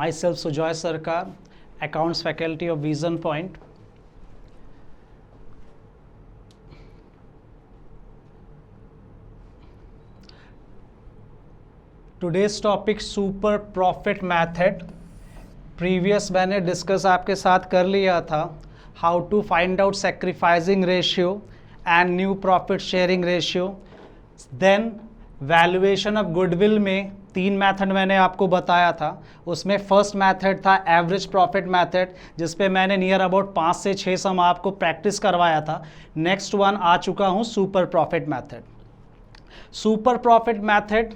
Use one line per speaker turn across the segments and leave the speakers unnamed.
Myself Sujoy Sarkar, Accounts Faculty of Vision Point. Today's topic super profit method. Previous मैंने discuss आपके साथ कर लिया था, how to find out sacrificing ratio and new profit sharing ratio. Then valuation of goodwill में 3 method मैंने आपको बताया था. उसमें फर्स्ट मेथड था एवरेज प्रॉफिट मेथड, जिस पे मैंने नियर अबाउट 5 से 6 सम आपको प्रैक्टिस करवाया था. नेक्स्ट वन आ चुका हूँ super profit method. Super profit method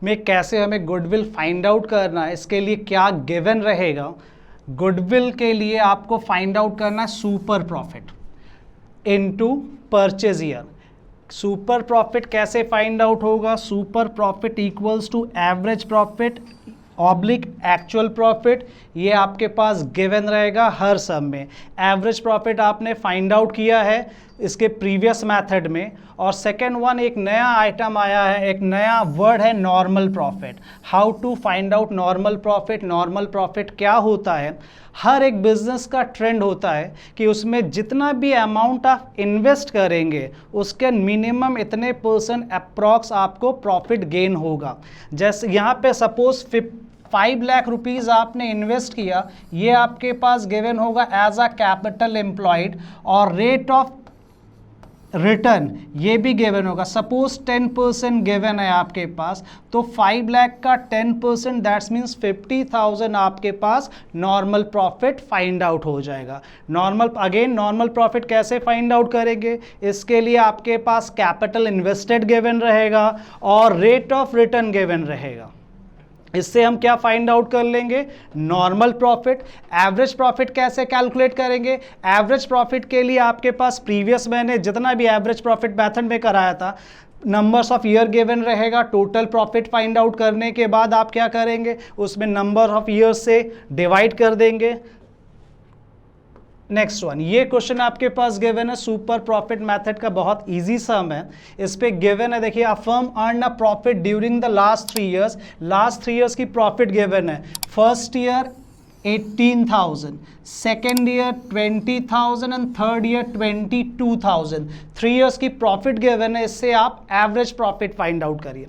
में कैसे हमें गुडविल फाइंड आउट करना है, इसके लिए क्या गिवन रहेगा. गुडविल के लिए आपको फाइंड आउट करना है super profit into purchase year. Super profit कैसे फाइंड आउट होगा? Super profit equals to average profit oblique actual profit. ये आपके पास गिवन रहेगा हर सम में. एवरेज प्रॉफिट आपने फाइंड आउट किया है इसके प्रीवियस मेथड में. और सेकेंड वन एक नया आइटम आया है, एक नया वर्ड है normal profit. How to find out normal profit. Normal profit क्या होता है? हर एक बिजनेस का ट्रेंड होता है कि उसमें जितना भी अमाउंट आप इन्वेस्ट करेंगे उसके मिनिमम इतने % अप्रॉक्स आपको प्रॉफिट गेन होगा. जैसे यहाँ पे सपोज 5 लाख रुपीज़ आपने इन्वेस्ट किया, ये आपके पास गिवन होगा एज अ कैपिटल एम्प्लॉयड. और रेट ऑफ रिटर्न ये भी गिवन होगा. सपोज 10% गिवन है आपके पास, तो 5 लाख का 10% दैट्स मीन्स 50,000 आपके पास नॉर्मल प्रॉफिट फाइंड आउट हो जाएगा. नॉर्मल प्रॉफिट कैसे फाइंड आउट करेंगे? इसके लिए आपके पास कैपिटल इन्वेस्टेड गिवन रहेगा और रेट ऑफ रिटर्न गिवन रहेगा. इससे हम क्या फाइंड आउट कर लेंगे? Normal profit. एवरेज प्रॉफिट कैसे कैलकुलेट करेंगे? एवरेज प्रॉफिट के लिए आपके पास प्रीवियस मैंने जितना भी एवरेज प्रॉफिट मेथड में कराया था, नंबर्स ऑफ ईयर गिवन रहेगा. टोटल प्रॉफिट फाइंड आउट करने के बाद आप क्या करेंगे? उसमें नंबर ऑफ ईयर से डिवाइड कर देंगे. नेक्स्ट वन, ये क्वेश्चन आपके पास गिवन है सुपर प्रॉफिट मेथड का, बहुत इजी सम है. इस पे गिवन है, देखिए, a firm earn a profit during the last 3 years. Last 3 years की प्रॉफिट गिवन है. First year 18,000, second year 20,000 and third year 22,000. 3 years की प्रॉफिट गिवन है. इससे आप एवरेज प्रॉफिट फाइंड आउट करिए.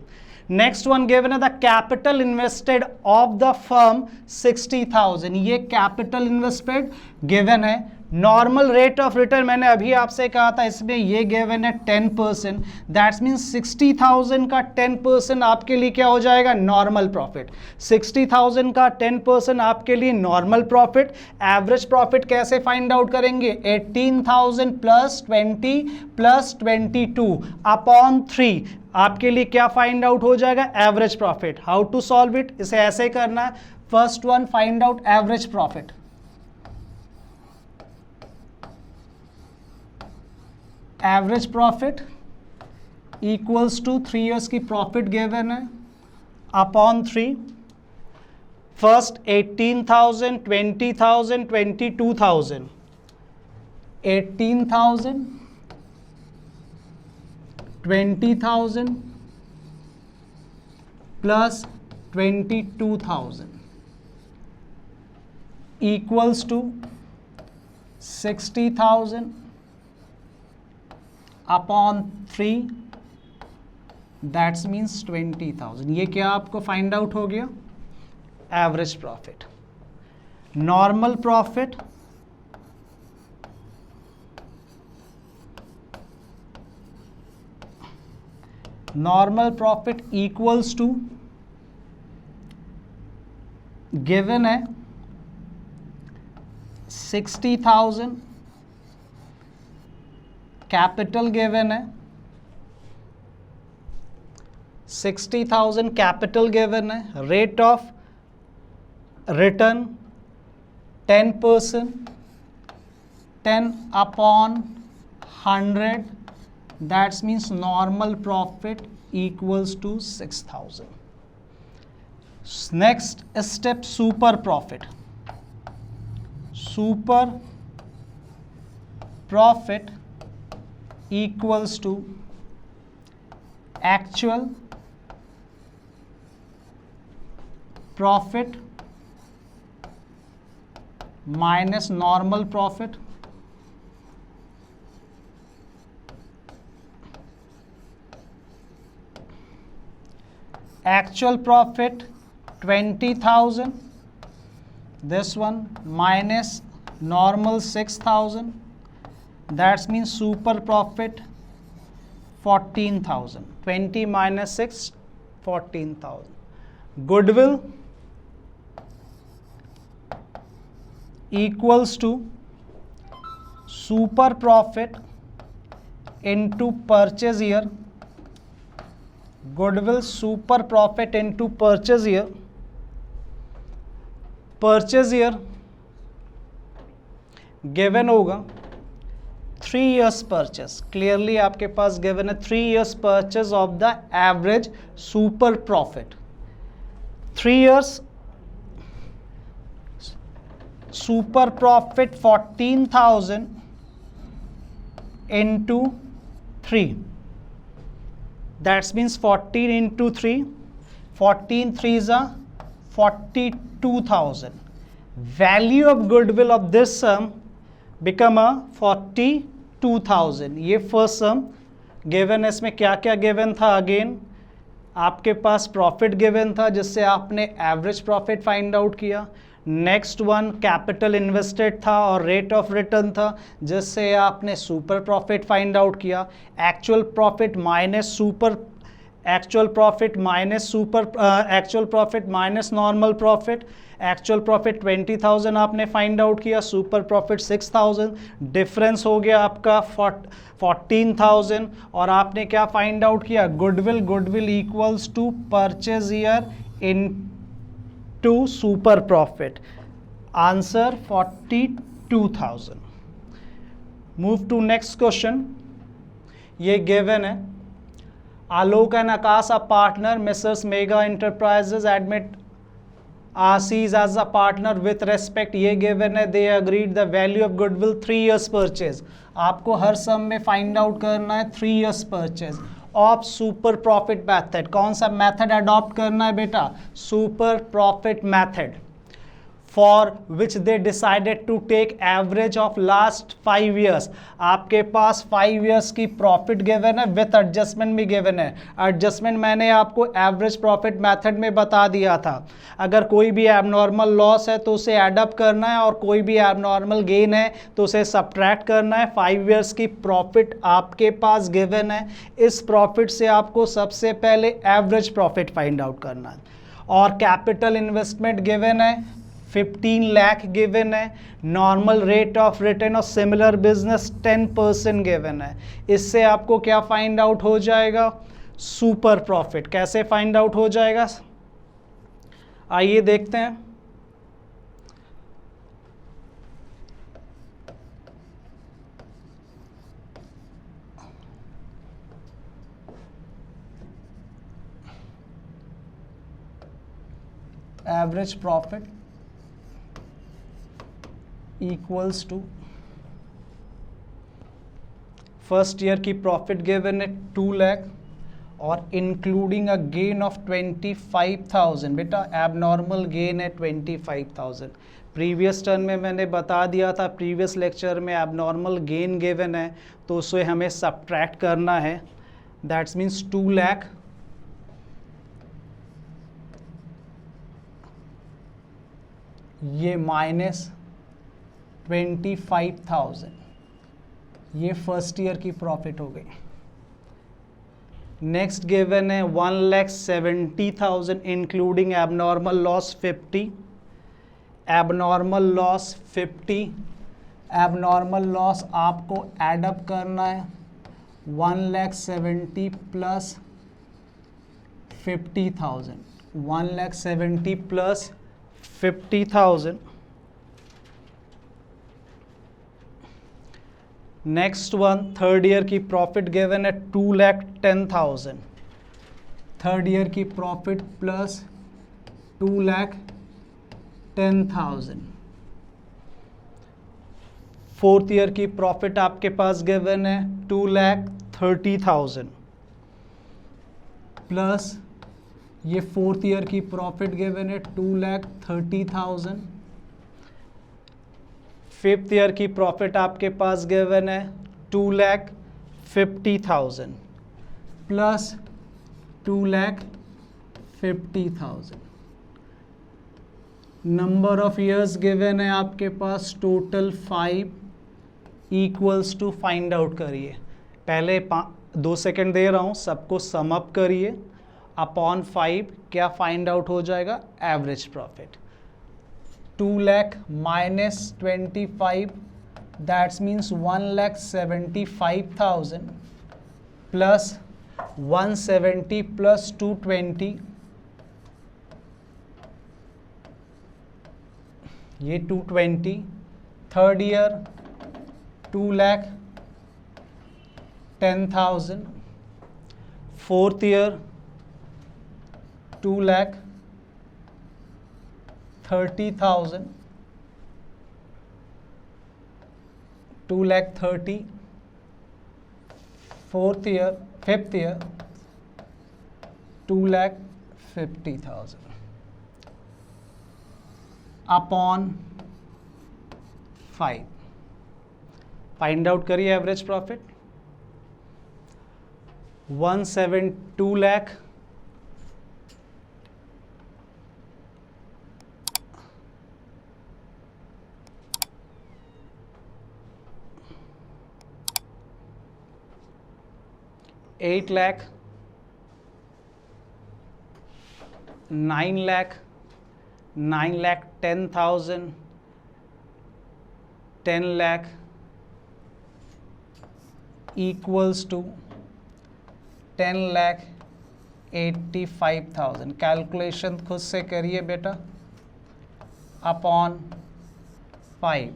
नेक्स्ट वन गिवन है the capital invested of the firm 60,000. ये capital invested given है. नॉर्मल रेट ऑफ रिटर्न मैंने अभी आपसे कहा था, इसमें ये गिवन है 10%. दैट्स मीन्स 60,000 का 10% आपके लिए क्या हो जाएगा? Normal profit. 60,000 का 10% आपके लिए नॉर्मल प्रॉफिट. एवरेज प्रॉफिट कैसे फाइंड आउट करेंगे? 18,000 प्लस 20 प्लस 22 अपॉन 3 आपके लिए क्या फाइंड आउट हो जाएगा? Average profit. How to solve it? इसे ऐसे करना है. First one, find out average profit. Average profit equals to 3 years की प्रॉफिट गिवन है upon 3. First 18,000, 20,000, 22,000. 18,000, 20,000 plus 22,000 equals to 60,000 upon 3 that's means 20,000. ये क्या आपको फाइंड आउट हो गया? Average profit. Normal profit equals to given है 60,000 कैपिटल गिवन है. 60,000 capital given है. Rate of return 10%, 10 upon 100 that's means normal profit equals to 6,000. Next step, super profit. Super profit equals to actual profit minus normal profit, actual profit 20,000, this one minus normal 6,000, that means super profit 14,000. 20 minus 6, 14,000. Goodwill equals to super profit into purchase year. Goodwill super profit into purchase year. Purchase year given होगा 3 years purchase. Clearly आपके पास given है 3 years purchase of the average super profit. 3 years super profit 14,000 into 3. That means 14 into 3, 14 3s are 42,000. Value of goodwill of this sum become a 42,000. ये first sum given, इसमें क्या क्या given था? Again आपके पास profit given था जिससे आपने average profit find out किया. नेक्स्ट वन कैपिटल इन्वेस्टेड था और रेट ऑफ रिटर्न था जिससे आपने सुपर प्रॉफिट फाइंड आउट किया. Actual profit minus normal profit. Actual profit 20,000 आपने फाइंड आउट किया, सुपर प्रॉफिट 6,000, डिफरेंस हो गया आपका 14,000. और आपने क्या फाइंड आउट किया? Goodwill equals to purchase year into super profit. Answer 42,000. Move to next question. ये गिवन है. आलोक and Akash a partner, Mrs Mega Enterprises admit Ashish as a partner with respect. ये गिवन है. They agreed the value of goodwill 3 years purchase. आपको हर sum में find out करना है 3 years purchase of super profit method. कौन सा मैथड अडॉप्ट करना है बेटा? Super profit method. For which they decided to take average of last 5 years. आपके पास 5 years की प्रॉफिट गिवन है, विथ एडजस्टमेंट भी गिवन है. एडजस्टमेंट मैंने आपको एवरेज प्रॉफिट मेथड में बता दिया था. अगर कोई भी एबनॉर्मल लॉस है तो उसे एडअप करना है और कोई भी एबनॉर्मल गेन है तो उसे सब्ट्रैक्ट करना है. 5 years की प्रॉफिट आपके पास गिवन है. इस प्रॉफिट से आपको सबसे पहले एवरेज प्रॉफिट फाइंड आउट करना है. और कैपिटल इन्वेस्टमेंट गिवन है 15 लाख गिवन है. नॉर्मल रेट ऑफ रिटर्न और सिमिलर बिजनेस 10% गिवन है. इससे आपको क्या फाइंड आउट हो जाएगा? Super profit. कैसे फाइंड आउट हो जाएगा? आइए देखते हैं. Average profit equals to first year की प्रॉफिट गिवन है 2 लाख और इंक्लूडिंग अ गेन ऑफ 25,000. बेटा एबनॉर्मल गेन है 25,000. प्रीवियस टर्म में मैंने बता दिया था, प्रीवियस लेक्चर में एबनॉर्मल गेन गिवन है तो उसे हमें सब्ट्रैक्ट करना है. दैट्स मीन्स 2 लाख ये माइनस 25,000. ये फर्स्ट ईयर की प्रॉफिट हो गई. नेक्स्ट गिवन है 1,70,000 including abnormal loss 50. Abnormal loss 50. Abnormal loss आपको एडअप करना है. 1,70,000 plus 50,000. 1,70,000 plus 50,000. Next one third year की प्रॉफिट गिवन है 2,10,000. थर्ड ईयर की प्रॉफिट प्लस 2,10,000. फोर्थ ईयर की प्रॉफिट आपके पास गिवन है 2,30,000 प्लस ये फोर्थ ईयर की प्रॉफिट गिवन है 2,30,000. फिफ्थ ईयर की प्रॉफिट आपके पास गिवन है 2,50,000 plus 2,50,000। Number of years given है आपके पास टोटल 5 इक्वल्स टू फाइंड आउट करिए। पहले 2 सेकेंड दे रहा हूँ, सबको सम अप करिए अपॉन 5, क्या फाइंड आउट हो जाएगा? Average profit. 2 lakh minus 25 that's means 1,75,000 plus 170 plus 220 ये 220। Third year 2,10,000। Fourth year 2,30,000 2,30,000। Fifth year 2,50,000 upon 5। Find out करिए average profit. 2 lakh 8 lakh 9 lakh 9,10,000 10 lakh equals to 10,85,000। Calculation खुद से करिए बेटा। Upon 5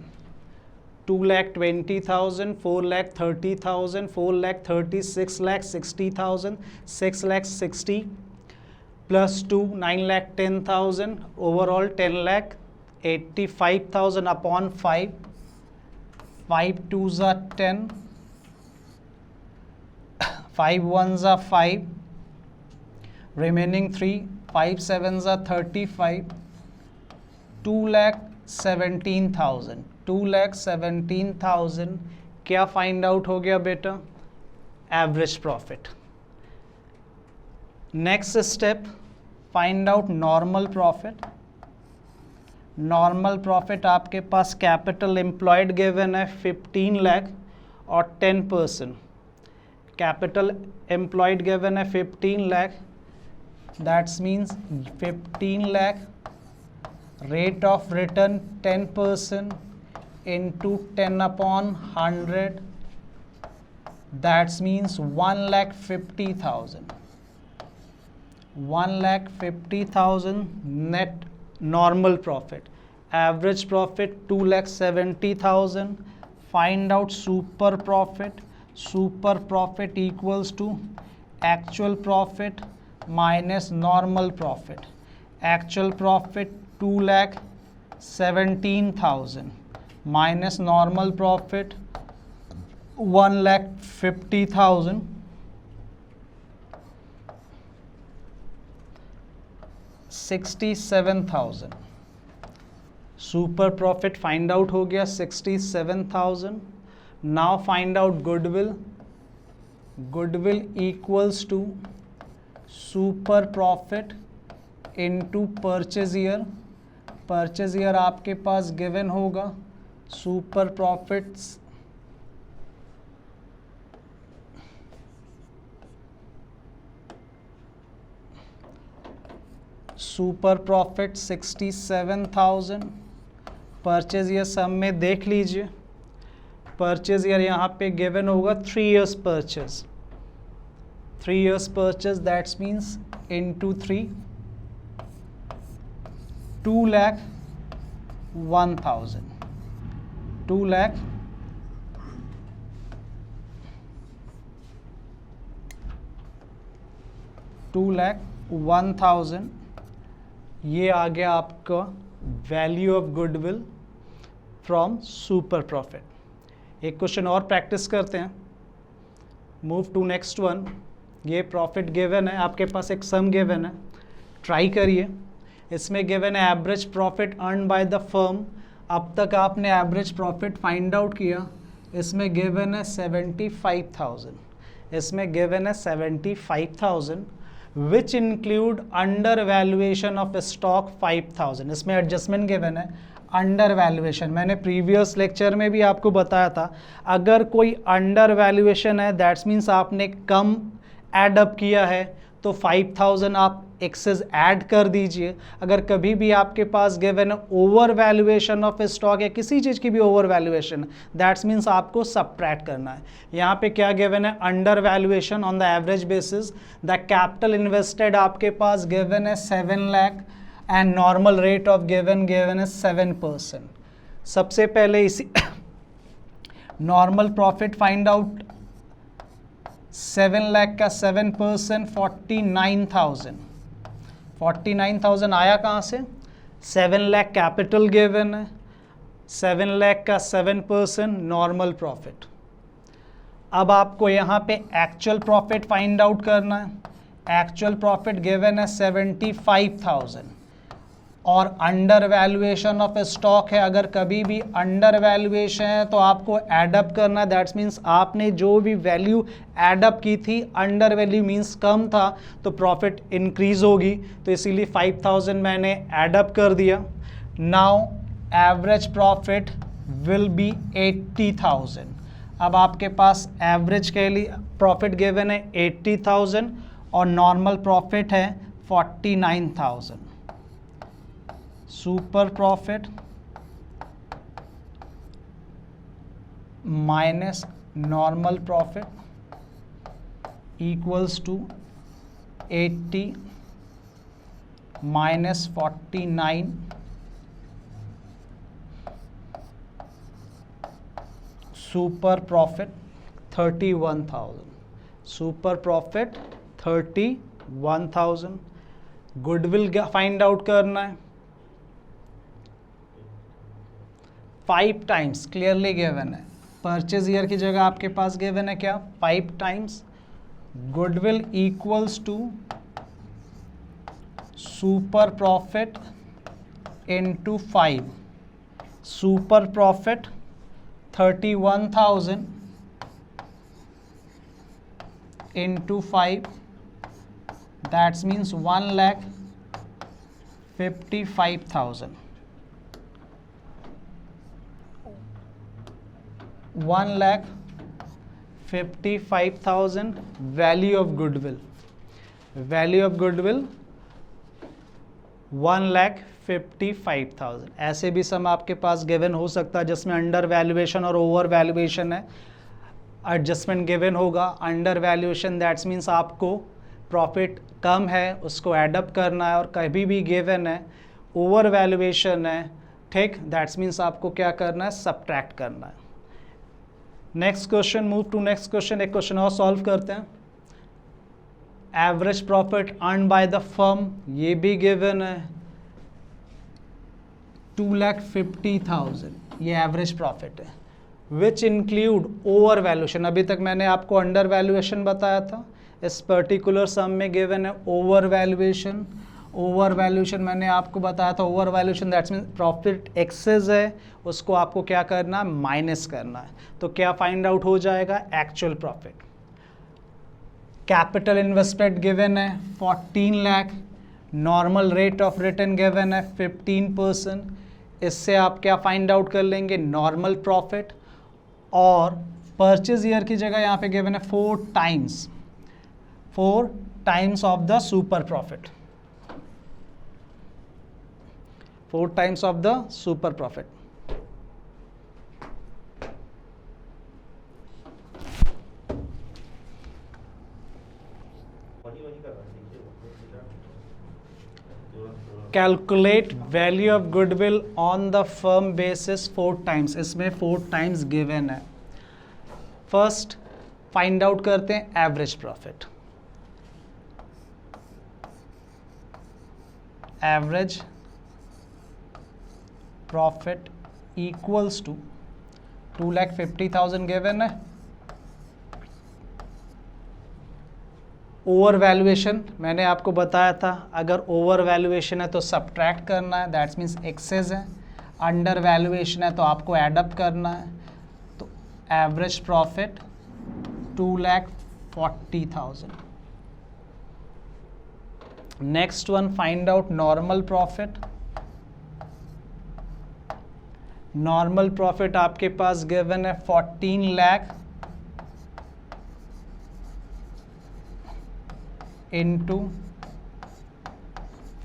2,20,000 4,30,000 4,30,000 6,60,000 6,60,000 plus 2 9,10,000 overall 10,85,000 upon 5 5 2s are 10 5 1s are 5 remaining 3 5 7s are 35 2,17,000 2,17,000 क्या find out हो गया बेटा? Average profit. Next step find out normal profit. Normal profit आपके पास कैपिटल एम्प्लॉयड गिवन है 15 लाख और 10%। कैपिटल एम्प्लॉयड गिवन है 15 lakh that's means 15 lakh rate of return 10% into 10 upon 100 that means 1,50,000 1,50,000 net normal profit। average profit 2,70,000। find out super profit equals to actual profit minus normal profit। actual profit 2,17,000 minus normal profit 1,50,000 67,000। Super profit find out हो गया 67,000। Now find out goodwill. Goodwill equals to super profit into purchase year. Purchase year आपके पास given होगा super profits super profit 67,000। Purchase year sum में देख लीजिए। Purchase year यहाँ पे गिवन होगा 3 years purchase 3 years purchase that's means into 3 2,01,000 2,01,000 ये आ गया आपका value of goodwill from super profit. एक क्वेश्चन और प्रैक्टिस करते हैं। Move to next one. ये प्रॉफिट गिवन है, आपके पास एक सम गिवन है, ट्राई करिए। इसमें गिवन है average profit earn by the firm अब तक आपने एवरेज प्रॉफिट फाइंड आउट किया, इसमें गिवन है 75,000, इसमें गिवन है 75,000 which include under valuation of stock 5,000। इसमें एडजस्टमेंट गिवन है अंडर वैल्यूएशन। मैंने प्रीवियस लेक्चर में भी आपको बताया था, अगर कोई अंडर वैल्यूएशन है दैट्स मीन्स आपने कम एडअप किया है, तो 5,000 आप एक्सेस ऐड कर दीजिए। अगर कभी भी आपके पास given over valuation of stock या किसी चीज़ की भी ओवर वैल्यूएशन, दैट्स मीन्स आपको सबट्रैक्ट करना है। यहाँ पे क्या गिवन है, under valuation on the average basis, the capital invested आपके पास गिवन है 7 lakh and normal rate of given है 7%। सबसे पहले इसी normal profit find out, 7 lakh का 7% 49,000 आया कहाँ से, 7 लाख कैपिटल गिवन है, 7 लाख का 7% नॉर्मल प्रॉफिट। अब आपको यहाँ पे एक्चुअल प्रॉफिट फाइंड आउट करना है। एक्चुअल प्रॉफिट गिवन है 75,000 और अंडर वैल्यूएशन ऑफ स्टॉक है। अगर कभी भी अंडर वैल्यूएशन है तो आपको एडअप करना है, दैट्स मीन्स आपने जो भी वैल्यू एडअप की थी, अंडर वैल्यू मीन्स कम था तो प्रॉफिट इंक्रीज होगी, तो इसीलिए 5,000 मैंने एडअप कर दिया। Now average profit will be 80,000। अब आपके पास एवरेज के लिए प्रॉफिट गिवन है 80,000 और नॉर्मल प्रॉफिट है 49,000। Super profit minus normal profit equals to 80 minus 49 super profit 31,000। Super profit 31,000। Goodwill find out करना है, 5 टाइम्स क्लियरली गिवन है। परचेज ईयर की जगह आपके पास गिवन है क्या, 5 times. Goodwill equals to super profit into 5। Super profit 31,000 into 5, that means 1,55,000. 1,55,000 value of goodwill. Value of goodwill 1,55,000। ऐसे भी सम आपके पास गिवन हो सकता है जिसमें अंडर वैल्यूएशन और ओवर वैल्यूएशन है। एडजस्टमेंट गिवन होगा, अंडर वैल्यूएशन दैट्स मीन्स आपको प्रॉफिट कम है उसको एडअप करना है, और कभी भी गिवन है ओवर वैल्यूएशन है, ठीक, दैट्स मीन्स आपको क्या करना है, सबट्रैक्ट करना है। Next question, move to next question. एक क्वेश्चन और सॉल्व करते हैं। Average profit earn by the firm, ये भी गिवन है 2,50,000, ये एवरेज प्रॉफिट है, विच इंक्लूड ओवर वैल्यूएशन। अभी तक मैंने आपको अंडर वैल्यूएशन बताया था, इस पर्टिकुलर सम में गिवन है ओवर वैल्यूएशन। ओवर वैल्यूएशन मैंने आपको बताया था, over valuation that's mean profit excess है, उसको आपको क्या करना है, माइनस करना है। तो क्या फाइंड आउट हो जाएगा, actual profit. Capital investment given है 14 lakh, normal rate of return given है 15%। इससे आप क्या फाइंड आउट कर लेंगे, नॉर्मल प्रॉफिट। और परचेज ईयर की जगह यहाँ पे गिवन है 4 times of the super profit, 4 times of the super profit. Calculate value of goodwill on the firm basis 4 times, इसमें 4 टाइम्स गिवन है। फर्स्ट फाइंड आउट करते हैं average profit. Average profit equals to 2,50,000 given है। Over valuation मैंने आपको बताया था, अगर ओवर वैल्यूएशन है तो सब्ट्रैक्ट करना है, दैट्स मीन्स एक्सेस है। अंडर वैल्यूएशन है तो आपको एडअप करना है, तो average profit 2,40,000। Next one, find out normal profit. Normal profit आपके पास गिवन है 14 lakh into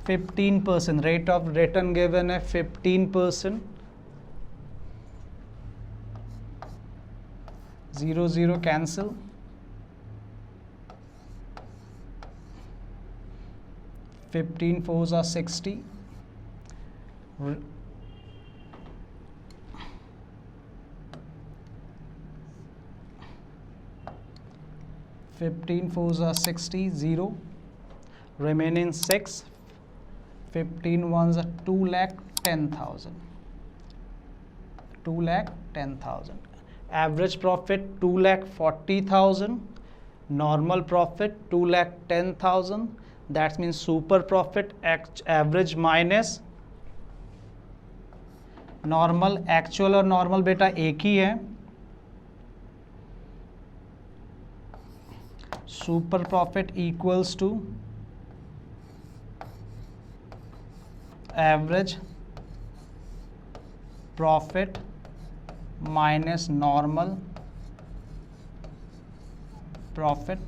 15%, rate of return given है 15%, 0 0 cancel, 15 4s are 60, 15 4s are 60, 0, remaining 6, 15 1s are 2,10,000, 2,10,000. Average profit 2,40,000, normal profit 2,10,000. That means super profit average minus normal. Actual और normal बेटा एक ही है, super profit equals to average profit minus normal profit.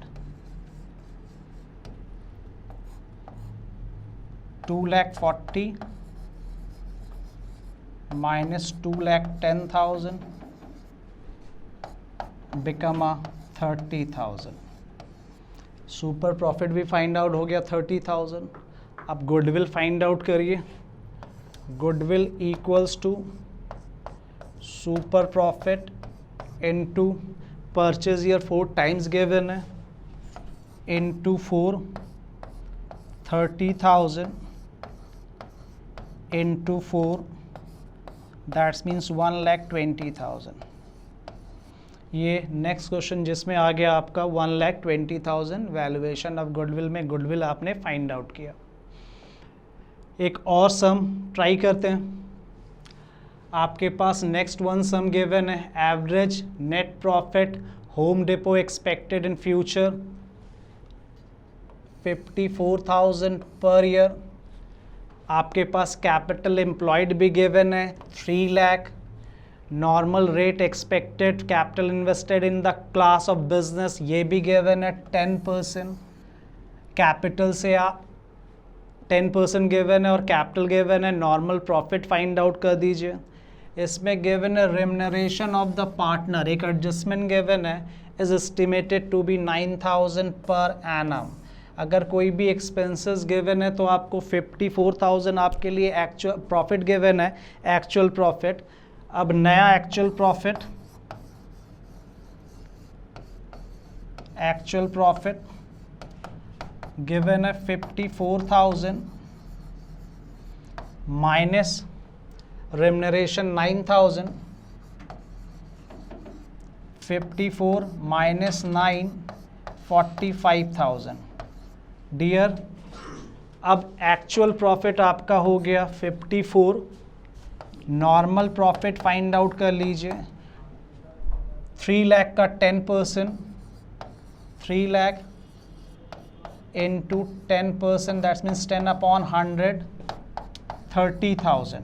2,40,000 minus 2,10,000 become a 30,000. Super profit भी find out हो गया 30,000. अब goodwill find out करिए. Goodwill equals to super profit into purchase year 4 times given है इनटू 4, 30,000 into 4, that means 1,20,000. ये next question जिसमें आ गया आपका 1,20,000 वैल्यूएशन ऑफ गुडविल में गुडविल आपने फाइंड आउट किया. एक और सम ट्राई करते हैं. आपके पास नेक्स्ट वन सम गिवन है. Average net profit home depot expected in future 54,000 per year. आपके पास कैपिटल एम्प्लॉयड भी गिवन है 3 lakh. Normal rate expected capital invested in the class of business ये भी गिवन है 10%. कैपिटल से आप 10% गिवन है और कैपिटल गिवन है. नॉर्मल प्रॉफिट फाइंड आउट कर दीजिए. इसमें गिवन है रेम्यूनरेशन ऑफ द पार्टनर, एक एडजस्टमेंट गिवन है, is estimated to be 9,000 per annum. अगर कोई भी एक्सपेंसेस गिवन है तो आपको 54,000 आपके लिए एक्चुअल प्रॉफिट गिवन है, एक्चुअल प्रॉफिट. अब नया एक्चुअल प्रॉफिट गिवन है 54,000 माइनस रेम्यूनरेशन 9,000. 54 माइनस 9 45,000. डियर, अब एक्चुअल प्रॉफिट आपका हो गया 54. नॉर्मल प्रॉफिट फाइंड आउट कर लीजिए. 3 लाख का 10%, 3 lakh into 10%, that's means 10 upon 100, 30,000.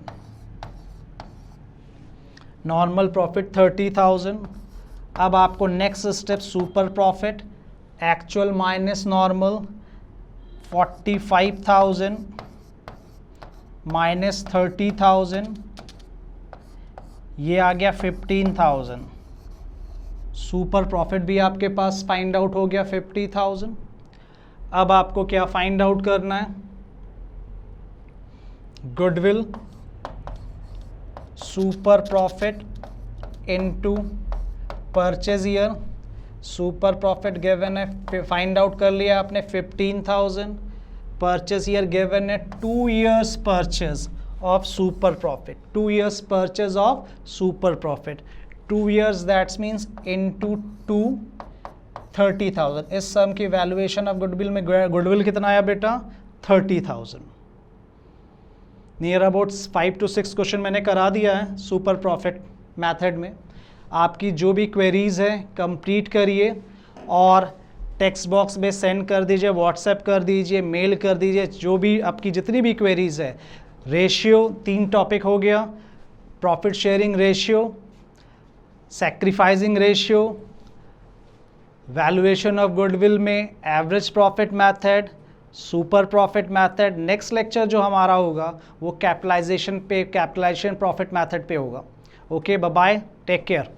Normal profit 30,000. अब आपको next step super profit actual minus normal 45,000 minus 30,000, ये आ गया 15,000. सुपर प्रॉफिट भी आपके पास फाइंड आउट हो गया 50,000. अब आपको क्या फाइंड आउट करना है? Goodwill super profit into purchase year. Super profit given है, फाइंड आउट कर लिया आपने 15,000. परचेज ईयर गिवन है 2 years purchase of super profit, 2 years purchase of super profit. 2 years that's means into 2, 30,000. इस सम की वैल्यूएशन ऑफ गुडविल में goodwill कितना आया बेटा? 30,000. नियर अबाउट 5 to 6 क्वेश्चन मैंने करा दिया है सुपर प्रॉफिट मेथड में। आपकी जो भी क्वेरीज है कंप्लीट करिए और टेक्स्ट बॉक्स में सेंड कर दीजिए, व्हाट्सएप कर दीजिए, मेल कर दीजिए, जो भी आपकी जितनी भी क्वेरीज है। रेशियो 3 टॉपिक हो गया, profit sharing ratio, sacrificing ratio, valuation of goodwill में average profit method, super profit method. Next lecture जो हमारा होगा वो कैपिटलाइजेशन प्रॉफिट मेथड पे होगा। Okay, bye bye, take care.